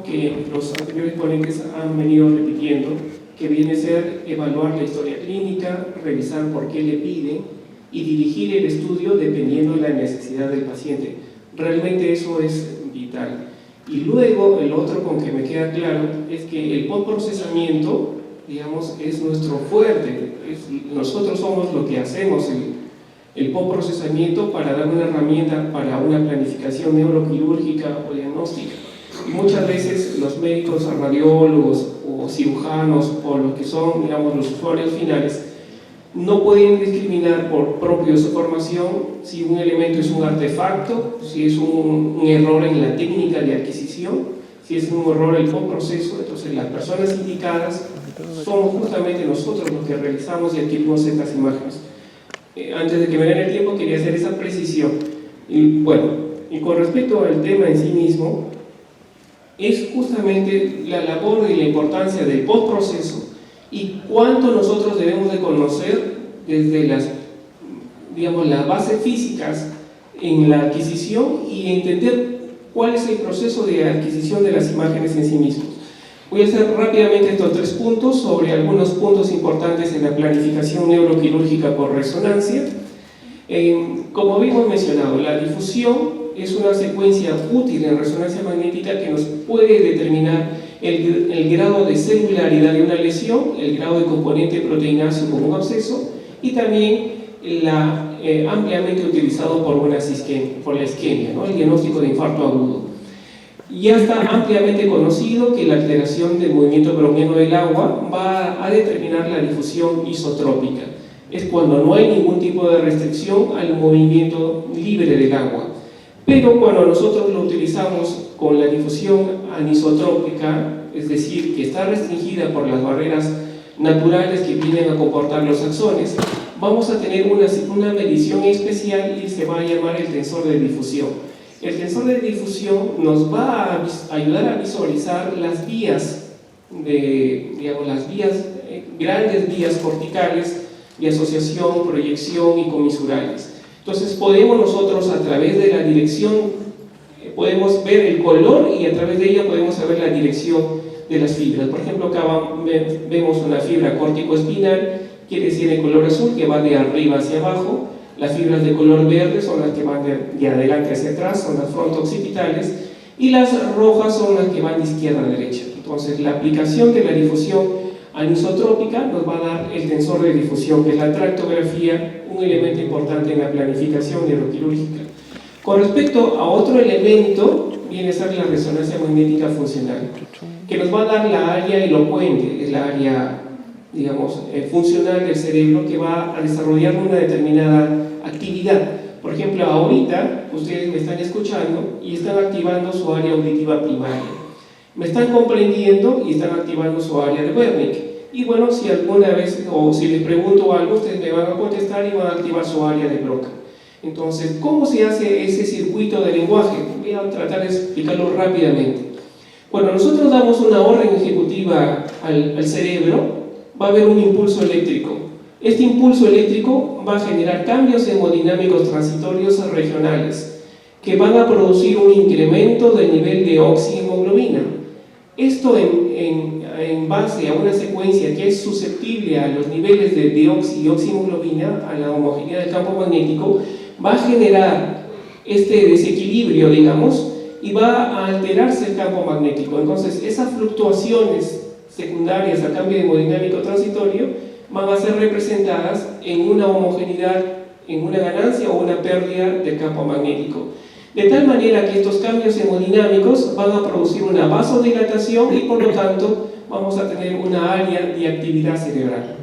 que los anteriores ponentes han venido repitiendo, que viene a ser evaluar la historia clínica, revisar por qué le piden y dirigir el estudio dependiendo de la necesidad del paciente. Realmente eso es vital. Y luego, el otro con que me queda claro es que el postprocesamiento, digamos, es nuestro fuerte. Nosotros somos lo que hacemos el postprocesamiento para dar una herramienta para una planificación neuroquirúrgica o diagnóstica. Y muchas veces los médicos, radiólogos o cirujanos o los que son, digamos, los usuarios finales no pueden discriminar por propia su formación si un elemento es un artefacto, si es un error en la técnica de adquisición, si es un error en el postproceso. Entonces las personas indicadas somos justamente nosotros los que realizamos y adquirimos estas imágenes. Antes de que me den el tiempo quería hacer esa precisión. Y bueno, y con respecto al tema en sí mismo, es justamente la labor y la importancia del postproceso y cuánto nosotros debemos de conocer desde las bases físicas en la adquisición y entender cuál es el proceso de adquisición de las imágenes en sí mismos. Voy a hacer rápidamente estos 3 puntos sobre algunos puntos importantes en la planificación neuroquirúrgica por resonancia. Como habíamos mencionado, la difusión es una secuencia útil en resonancia magnética que nos puede determinar el grado de celularidad de una lesión, el grado de componente proteináceo como un absceso y también ampliamente utilizado por la isquemia, ¿no? El diagnóstico de infarto agudo. Ya está ampliamente conocido que la alteración del movimiento browniano del agua va a determinar la difusión isotrópica. Es cuando no hay ningún tipo de restricción al movimiento libre del agua. Pero cuando nosotros lo utilizamos con la difusión anisotrópica, es decir, que está restringida por las barreras naturales que vienen a comportar los axones, vamos a tener una medición especial y se va a llamar el tensor de difusión. El tensor de difusión nos va a ayudar a visualizar las vías, grandes vías corticales de asociación, proyección y comisurales. Entonces podemos nosotros a través de la dirección, podemos ver el color y a través de ella podemos saber la dirección de las fibras. Por ejemplo, acá vemos una fibra córtico-espinal, quiere decir el color azul que va de arriba hacia abajo. Las fibras de color verde son las que van de adelante hacia atrás, son las frontoxipitales, y las rojas son las que van de izquierda a derecha. Entonces la aplicación de la difusión anisotrópica nos va a dar el tensor de difusión, que es la tractografía, un elemento importante en la planificación neuroquirúrgica. Con respecto a otro elemento, viene a ser la resonancia magnética funcional, que nos va a dar la área elocuente, es la área, funcional del cerebro que va a desarrollar una determinada actividad. Por ejemplo, ahorita ustedes me están escuchando y están activando su área auditiva primaria. Me están comprendiendo y están activando su área de Wernicke. Y bueno, si alguna vez o si les pregunto algo, ustedes me van a contestar y van a activar su área de Broca. Entonces, ¿cómo se hace ese circuito de lenguaje? Voy a tratar de explicarlo rápidamente. Cuando nosotros damos una orden ejecutiva al cerebro, va a haber un impulso eléctrico. Este impulso eléctrico va a generar cambios hemodinámicos transitorios regionales que van a producir un incremento del nivel de oxihemoglobina. Esto en base a una secuencia que es susceptible a los niveles de deoxi y oxihemoglobina, a la homogeneidad del campo magnético, va a generar este desequilibrio, y va a alterarse el campo magnético. Entonces, esas fluctuaciones secundarias al cambio hemodinámico transitorio van a ser representadas en una homogeneidad, en una ganancia o una pérdida del campo magnético. De tal manera que estos cambios hemodinámicos van a producir una vasodilatación y por lo tanto vamos a tener una área de actividad cerebral.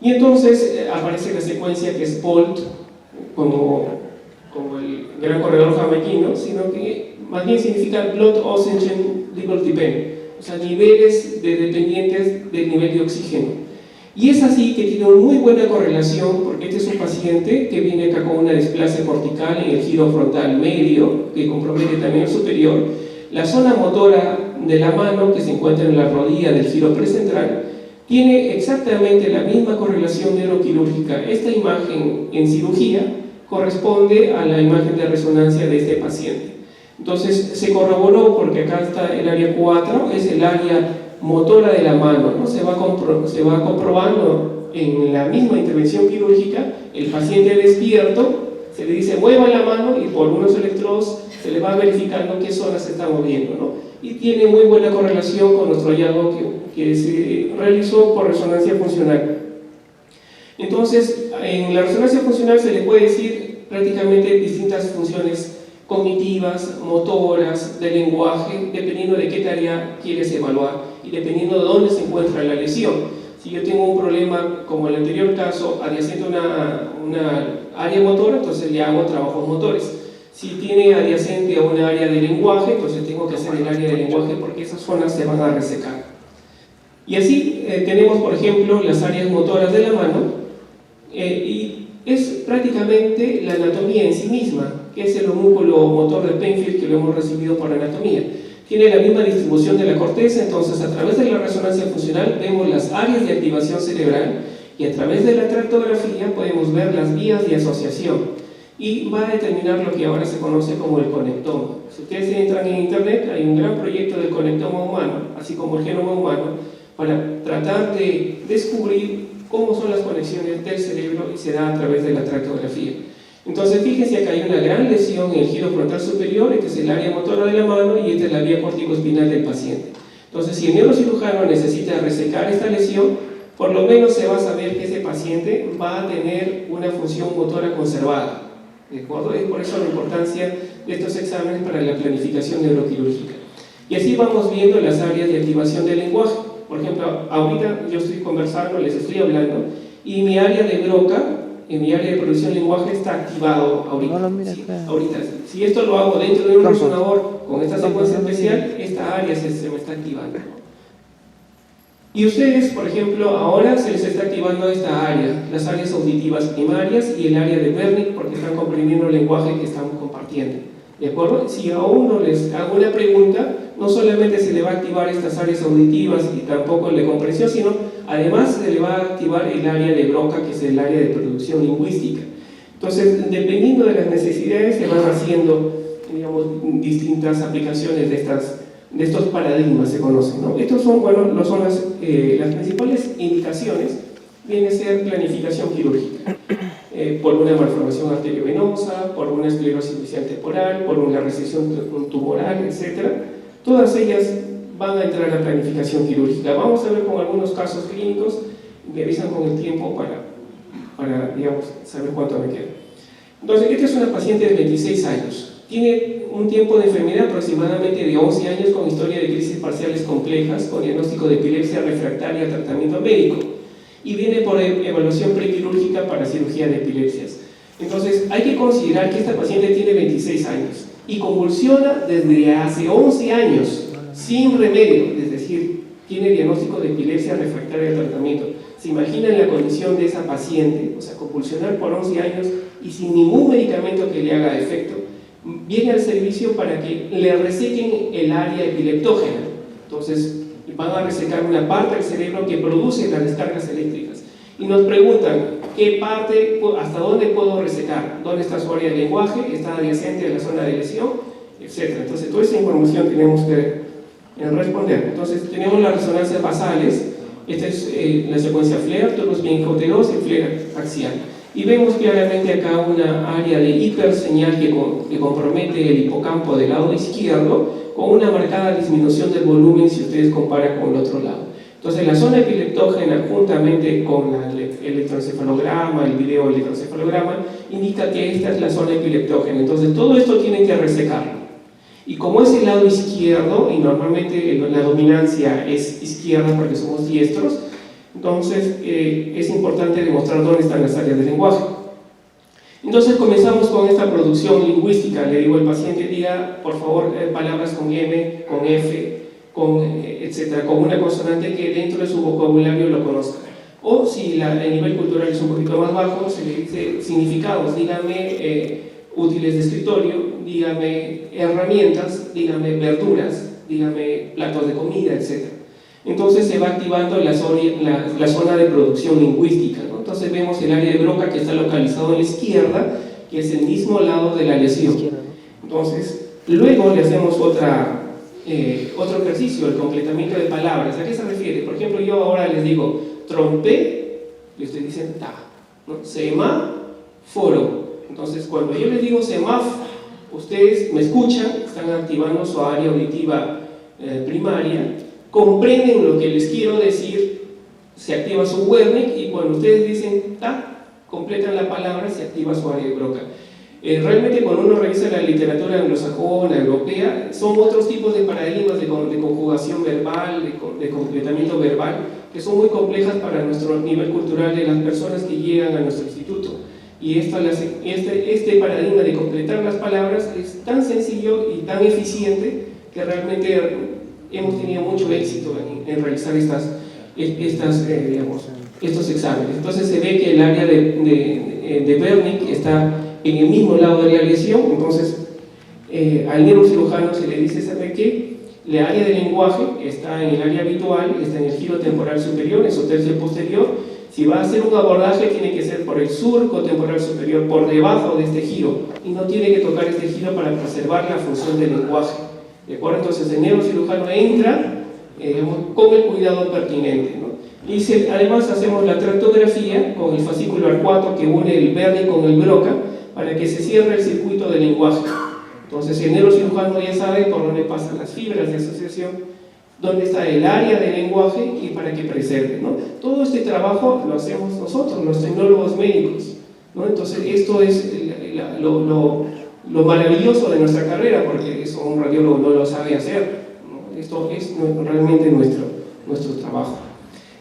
Y entonces aparece la secuencia que es POLT, como el gran corredor jamaiquino, sino que más bien significa Blood Oxygen Level Depend, o sea, niveles dependientes del nivel de oxígeno. Y es así que tiene una muy buena correlación, porque este es un paciente que viene acá con una displasia cortical en el giro frontal medio, que compromete también el superior. La zona motora de la mano, que se encuentra en la rodilla del giro precentral, tiene exactamente la misma correlación neuroquirúrgica. Esta imagen en cirugía corresponde a la imagen de resonancia de este paciente. Entonces se corroboró, porque acá está el área 4, es el área motora de la mano, ¿no? Se va comprobando en la misma intervención quirúrgica, el paciente despierto, se le dice mueva la mano y por unos electrodos se le va verificando qué zona se está moviendo, ¿no? Y tiene muy buena correlación con nuestro hallazgo que se realizó por resonancia funcional. Entonces, en la resonancia funcional se le puede decir prácticamente distintas funciones cognitivas, motoras, de lenguaje, dependiendo de qué tarea quieres evaluar y dependiendo de dónde se encuentra la lesión. Si yo tengo un problema, como el anterior caso, adyacente a una área motora, entonces le hago trabajos motores. Si tiene adyacente a una área de lenguaje, entonces tengo que hacer el área de lenguaje porque esas zonas se van a resecar. Y así tenemos, por ejemplo, las áreas motoras de la mano, y es prácticamente la anatomía en sí misma, que es el homúnculo motor de Penfield, que lo hemos recibido por anatomía. Tiene la misma distribución de la corteza, entonces a través de la resonancia funcional vemos las áreas de activación cerebral y a través de la tractografía podemos ver las vías de asociación y va a determinar lo que ahora se conoce como el conectoma. Si ustedes entran en internet, hay un gran proyecto del conectoma humano, así como el genoma humano, para tratar de descubrir cómo son las conexiones del cerebro y se da a través de la tractografía. Entonces fíjense que hay una gran lesión en el giro frontal superior, este es el área motora de la mano y esta es la vía corticoespinal del paciente. Entonces si el neurocirujano necesita resecar esta lesión, por lo menos se va a saber que ese paciente va a tener una función motora conservada. ¿De acuerdo? Es por eso la importancia de estos exámenes para la planificación neuroquirúrgica. Y así vamos viendo las áreas de activación del lenguaje. Por ejemplo, ahorita yo estoy conversando, les estoy hablando, y mi área de Broca, en mi área de producción de lenguaje, está activado ahorita. Ahorita, si esto lo hago dentro de un resonador con esta secuencia especial, esta área se me está activando. Y ustedes, por ejemplo, ahora se les está activando esta área, las áreas auditivas primarias y el área de Wernicke, porque están comprendiendo el lenguaje que estamos compartiendo. ¿De acuerdo? Si a uno les hago una pregunta, no solamente se le va a activar estas áreas auditivas y tampoco el de comprensión, sino además se le va a activar el área de Broca, que es el área de producción lingüística. Entonces, dependiendo de las necesidades, se van haciendo, digamos, distintas aplicaciones de estos paradigmas, se conocen, ¿no? Estos son, bueno, no son las principales indicaciones, viene a ser planificación quirúrgica. Por una malformación arteriovenosa, por una esclerosis facial temporal, por una recesión tumoral, etc. Todas ellas van a entrar a la planificación quirúrgica. Vamos a ver con algunos casos clínicos, me avisan con el tiempo para digamos, saber cuánto me queda. Entonces, esta es una paciente de 26 años. Tiene un tiempo de enfermedad aproximadamente de 11 años con historia de crisis parciales complejas, con diagnóstico de epilepsia refractaria a tratamiento médico. Y viene por evaluación prequirúrgica para cirugía de epilepsias. Entonces, hay que considerar que esta paciente tiene 26 años y convulsiona desde hace 11 años, sin remedio, es decir, tiene diagnóstico de epilepsia refractaria al tratamiento. ¿Se imaginan la condición de esa paciente? O sea, convulsionar por 11 años y sin ningún medicamento que le haga efecto. Viene al servicio para que le resequen el área epileptógena. Entonces, van a resecar una parte del cerebro que produce las descargas eléctricas. Y nos preguntan, ¿qué parte, hasta dónde puedo resecar? ¿Dónde está su área de lenguaje? ¿Está adyacente a la zona de lesión? Etcétera. Entonces, toda esa información tenemos que responder. Entonces, tenemos las resonancias basales. Esta es la secuencia FLAIR, todos bien cautelosos y FLAIR axial. Y vemos claramente acá una área de hiperseñal que compromete el hipocampo del lado izquierdo, con una marcada disminución del volumen si ustedes comparan con el otro lado. Entonces la zona epileptógena, juntamente con el electroencefalograma, el video electroencefalograma, indica que esta es la zona epileptógena. Entonces todo esto tienen que resecarlo. Y como es el lado izquierdo, y normalmente la dominancia es izquierda porque somos diestros, entonces es importante demostrar dónde están las áreas del lenguaje. Entonces comenzamos con esta producción lingüística. Le digo al paciente, diga por favor palabras con M, con F, etcétera, con una consonante que dentro de su vocabulario lo conozca. O si el nivel cultural es un poquito más bajo, se le dice significados, dígame útiles de escritorio, dígame herramientas, dígame verduras, dígame platos de comida, etcétera. Entonces se va activando la zona de producción lingüística, ¿no? Entonces vemos el área de Broca que está localizado a la izquierda, que es el mismo lado de la lesión. Entonces Luego le hacemos otro ejercicio, el completamiento de palabras. ¿A qué se refiere? Por ejemplo, yo ahora les digo trompé y ustedes dicen ta, ¿no? Semáforo. Entonces, cuando yo les digo semáforo, ustedes me escuchan, están activando su área auditiva primaria, comprenden lo que les quiero decir, se activa su Wernicke, y cuando ustedes dicen ta, completan la palabra, se activa su área de Broca. Realmente cuando uno revisa la literatura anglosajona, europea, son otros tipos de paradigmas de conjugación verbal, de completamiento verbal, que son muy complejas para nuestro nivel cultural de las personas que llegan a nuestro instituto. Y este paradigma de completar las palabras es tan sencillo y tan eficiente que realmente hemos tenido mucho éxito en realizar estos exámenes. Entonces se ve que el área de Wernicke está en el mismo lado de la lesión. Entonces al neurocirujano se le dice, ¿sabe qué? La área del lenguaje está en el área habitual, está en el giro temporal superior, en su tercio posterior. Si va a hacer un abordaje, tiene que ser por el surco temporal superior, por debajo de este giro, y no tiene que tocar este giro para preservar la función del lenguaje. ¿De acuerdo? Entonces el neurocirujano entra con el cuidado pertinente, ¿no? Y además hacemos la tractografía con el fascículo arcuato que une el Wernicke con el Broca para que se cierre el circuito del lenguaje. Entonces el neurocirujano ya sabe por dónde pasan las fibras de asociación, dónde está el área del lenguaje y para que preserve, ¿no? Todo este trabajo lo hacemos nosotros, los tecnólogos médicos, ¿no? Entonces esto es lo maravilloso de nuestra carrera, porque eso un radiólogo no lo sabe hacer, ¿no? Esto es realmente nuestro trabajo.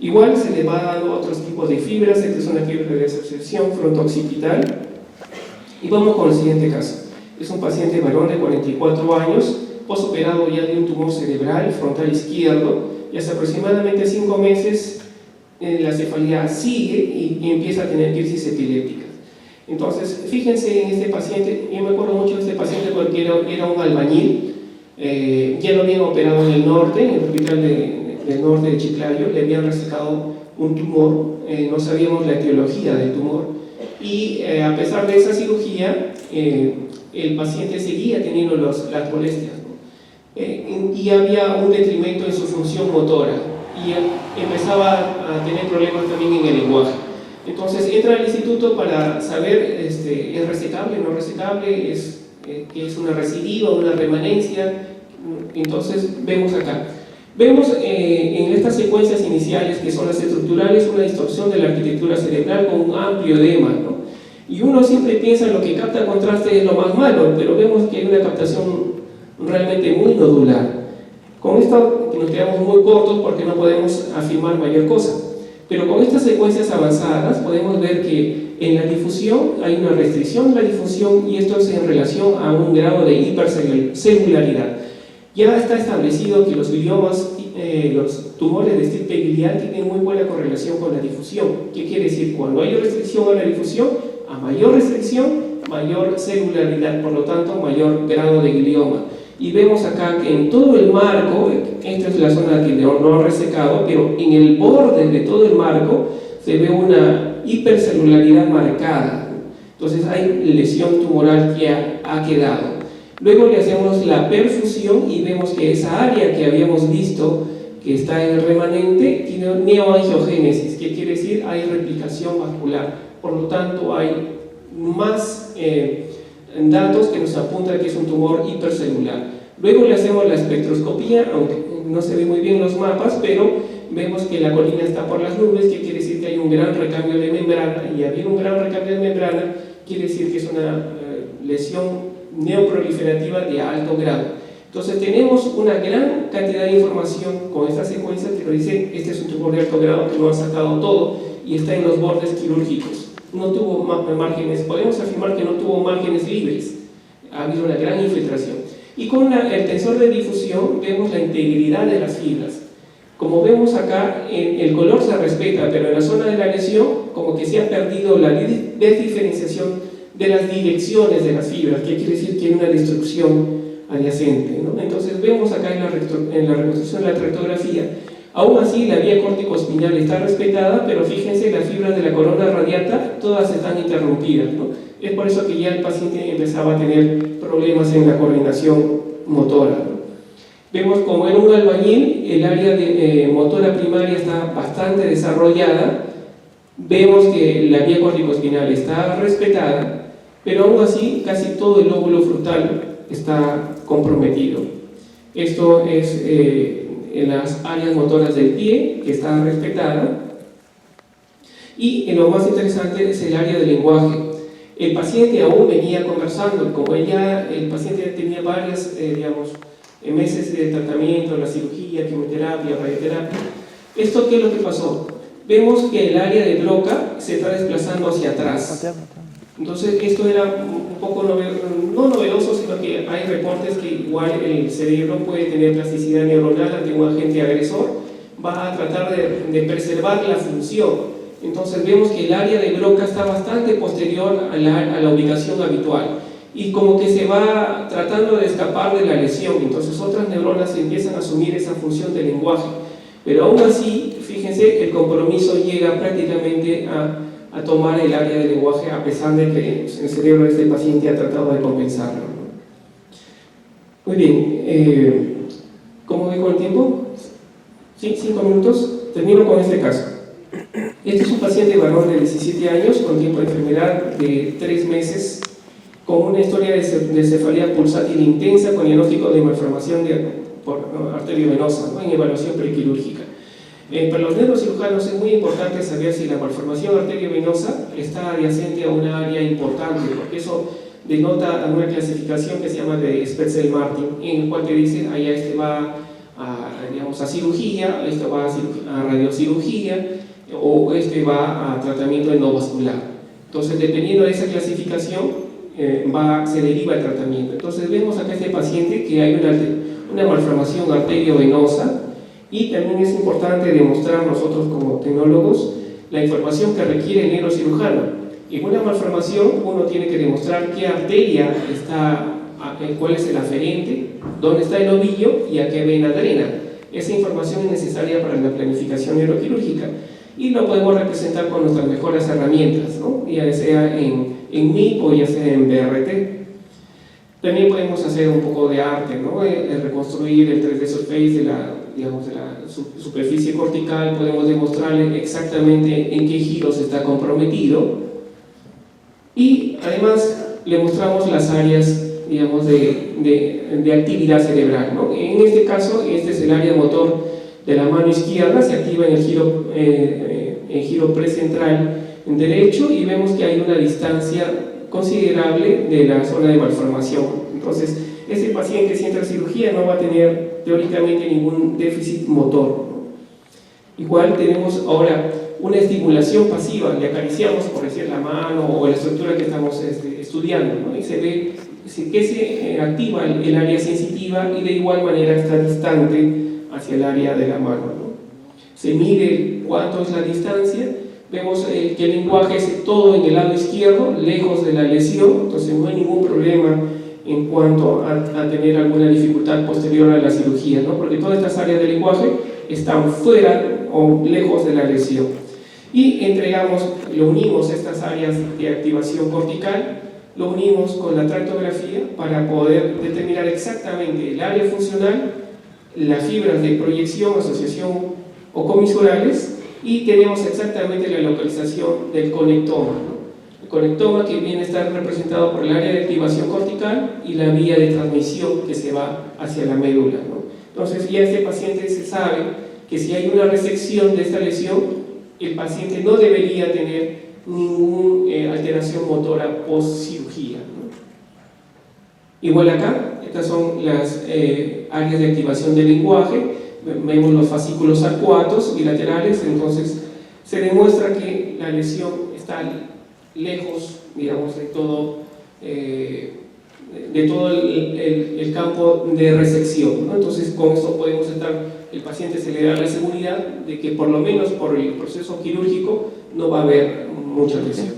Igual se le va dando otros tipos de fibras. Esta es una fibra de asociación fronto-occipital. Y vamos con el siguiente caso. Es un paciente varón de 44 años, posoperado ya de un tumor cerebral frontal izquierdo, y hace aproximadamente 5 meses la cefalea sigue y empieza a tener crisis epilépticas. Entonces, fíjense en este paciente. Yo me acuerdo mucho de este paciente porque era un albañil, ya lo habían operado en el norte, en el hospital del norte de Chiclayo, le habían resecado un tumor, no sabíamos la etiología del tumor, y a pesar de esa cirugía, el paciente seguía teniendo las molestias, ¿no? Y había un detrimento en su función motora, y empezaba a tener problemas también en el lenguaje. Entonces entra al instituto para saber, ¿es resecable, no resecable? ¿Es una recidiva, una remanencia? Entonces vemos acá. Vemos en estas secuencias iniciales, que son las estructurales, una distorsión de la arquitectura cerebral con un amplio edema, ¿no? Y uno siempre piensa en lo que capta contraste es lo más malo, pero vemos que hay una captación realmente muy nodular. Con esto nos quedamos muy cortos porque no podemos afirmar mayor cosa. Pero con estas secuencias avanzadas podemos ver que en la difusión hay una restricción de la difusión, y esto es en relación a un grado de hipercelularidad. Ya está establecido que los gliomas, los tumores de estirpe glial tienen muy buena correlación con la difusión. ¿Qué quiere decir? Cuando hay restricción a la difusión, a mayor restricción, mayor celularidad, por lo tanto, mayor grado de glioma. Y vemos acá que en todo el marco, esta es la zona que no ha resecado, pero en el borde de todo el marco se ve una hipercelularidad marcada. Entonces hay lesión tumoral que ha quedado. Luego le hacemos la perfusión y vemos que esa área que habíamos visto que está en el remanente tiene neoangiogénesis. ¿Qué quiere decir? Hay replicación vascular. Por lo tanto, hay más datos que nos apuntan que es un tumor hipercelular. Luego le hacemos la espectroscopía, aunque no se ve muy bien los mapas, pero vemos que la colina está por las nubes, que quiere decir que hay un gran recambio de membrana, y habiendo un gran recambio de membrana, quiere decir que es una lesión neoproliferativa de alto grado. Entonces tenemos una gran cantidad de información con esta secuencia que nos dice: este es un tumor de alto grado que lo han sacado todo y está en los bordes quirúrgicos. No tuvo márgenes, podemos afirmar que no tuvo márgenes libres, ha habido una gran infiltración. Y con el tensor de difusión vemos la integridad de las fibras. Como vemos acá, el color se respeta, pero en la zona de la lesión como que se ha perdido la desdiferenciación de las direcciones de las fibras, que quiere decir que hay una destrucción adyacente, ¿no? Entonces vemos acá en la reconstrucción de la tractografía, aún así la vía córtico-espinal está respetada, pero fíjense, las fibras de la corona radiata todas están interrumpidas, ¿no? Es por eso que ya el paciente empezaba a tener problemas en la coordinación motora, ¿no? Vemos como en un albañil el área de motora primaria está bastante desarrollada, vemos que la vía corticoespinal está respetada, pero aún así casi todo el lóbulo frontal está comprometido. Esto es en las áreas motoras del pie, que está respetada, y en lo más interesante es el área del lenguaje. El paciente aún venía conversando, como el paciente ya tenía varios meses de tratamiento, la cirugía, quimioterapia, radioterapia. ¿Esto qué es lo que pasó? Vemos que el área de Broca se está desplazando hacia atrás. Entonces esto era un poco no novedoso, sino que hay reportes que igual el cerebro puede tener plasticidad neuronal ante un agente agresor, va a tratar de preservar la función. Entonces vemos que el área de Broca está bastante posterior a la ubicación habitual y como que se va tratando de escapar de la lesión. Entonces otras neuronas empiezan a asumir esa función del lenguaje, pero aún así, fíjense, el compromiso llega prácticamente a tomar el área del lenguaje, a pesar de que el cerebro de este paciente ha tratado de compensarlo, ¿no? Muy bien, ¿cómo voy con el tiempo? ¿Sí? 5 minutos. Termino con este caso. Este es un paciente varón de 17 años con tiempo de enfermedad de 3 meses, con una historia de cefalea pulsátil intensa con diagnóstico de malformación por arteriovenosa, ¿no?, en evaluación prequirúrgica. Para los neurocirujanos es muy importante saber si la malformación arteriovenosa está adyacente a una área importante, porque eso denota una clasificación que se llama de Spetzel-Martin, en el cual te dice, allá este va a cirugía, esto va a radiocirugía, o este va a tratamiento endovascular. Entonces, dependiendo de esa clasificación, se deriva el tratamiento. Entonces, vemos acá este paciente que hay una malformación arteriovenosa, y también es importante demostrar nosotros como tecnólogos la información que requiere el neurocirujano. En una malformación uno tiene que demostrar qué arteria está, cuál es el aferente, dónde está el ovillo y a qué vena drena. Esa información es necesaria para la planificación neuroquirúrgica y lo podemos representar con nuestras mejores herramientas, ¿no?, ya sea en MIP o ya sea en BRT. También podemos hacer un poco de arte, ¿no?, reconstruir el 3D surface de la superficie cortical, podemos demostrarle exactamente en qué giros está comprometido y además le mostramos las áreas, digamos, de actividad cerebral, ¿no? En este caso, este es el área motor de la mano izquierda, se activa en el giro precentral en derecho y vemos que hay una distancia considerable de la zona de malformación. Entonces, este paciente, si entra a cirugía, no va a tener teóricamente ningún déficit motor, ¿no? Igual tenemos ahora una estimulación pasiva, le acariciamos, por decir, la mano o la estructura que estamos estudiando, ¿no?, y se ve que se activa el área sensitiva y de igual manera está distante hacia el área de la mano, ¿no? Se mide cuánto es la distancia, vemos que el lenguaje es todo en el lado izquierdo, lejos de la lesión, entonces no hay ningún problema en cuanto a tener alguna dificultad posterior a la cirugía, ¿no?, porque todas estas áreas del lenguaje están fuera o lejos de la lesión. Y lo unimos a estas áreas de activación cortical, lo unimos con la tractografía para poder determinar exactamente el área funcional, las fibras de proyección, asociación o comisurales, y tenemos exactamente la localización del conectoma, ¿no? El conectoma que viene a estar representado por el área de activación cortical y la vía de transmisión que se va hacia la médula, ¿no? Entonces ya este paciente se sabe que si hay una resección de esta lesión, el paciente no debería tener ninguna alteración motora post-cirugía, ¿no? Igual acá, estas son las áreas de activación del lenguaje, vemos los fascículos arcuatos bilaterales, entonces se demuestra que la lesión está lejos, digamos, de todo el campo de resección, ¿no? Entonces con esto podemos el paciente se le da la seguridad de que por lo menos por el proceso quirúrgico no va a haber mucha lesión.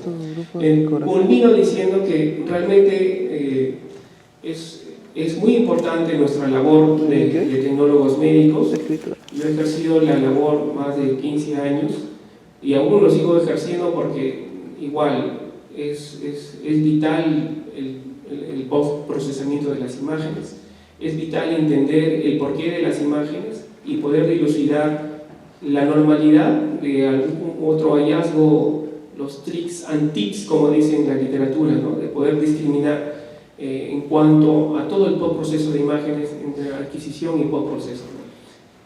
Culmino diciendo que realmente es muy importante nuestra labor de tecnólogos médicos. Yo he ejercido la labor más de 15 años y aún lo sigo ejerciendo porque igual es vital el post-procesamiento de las imágenes. Es vital entender el porqué de las imágenes y poder dilucidar la normalidad de algún otro hallazgo, los tricks and tips, como dicen en la literatura, ¿no? De poder discriminar en cuanto a todo el postproceso de imágenes entre adquisición y postproceso, ¿no?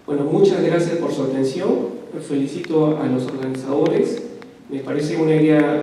Bueno, muchas gracias por su atención. Felicito a los organizadores. Me parece una idea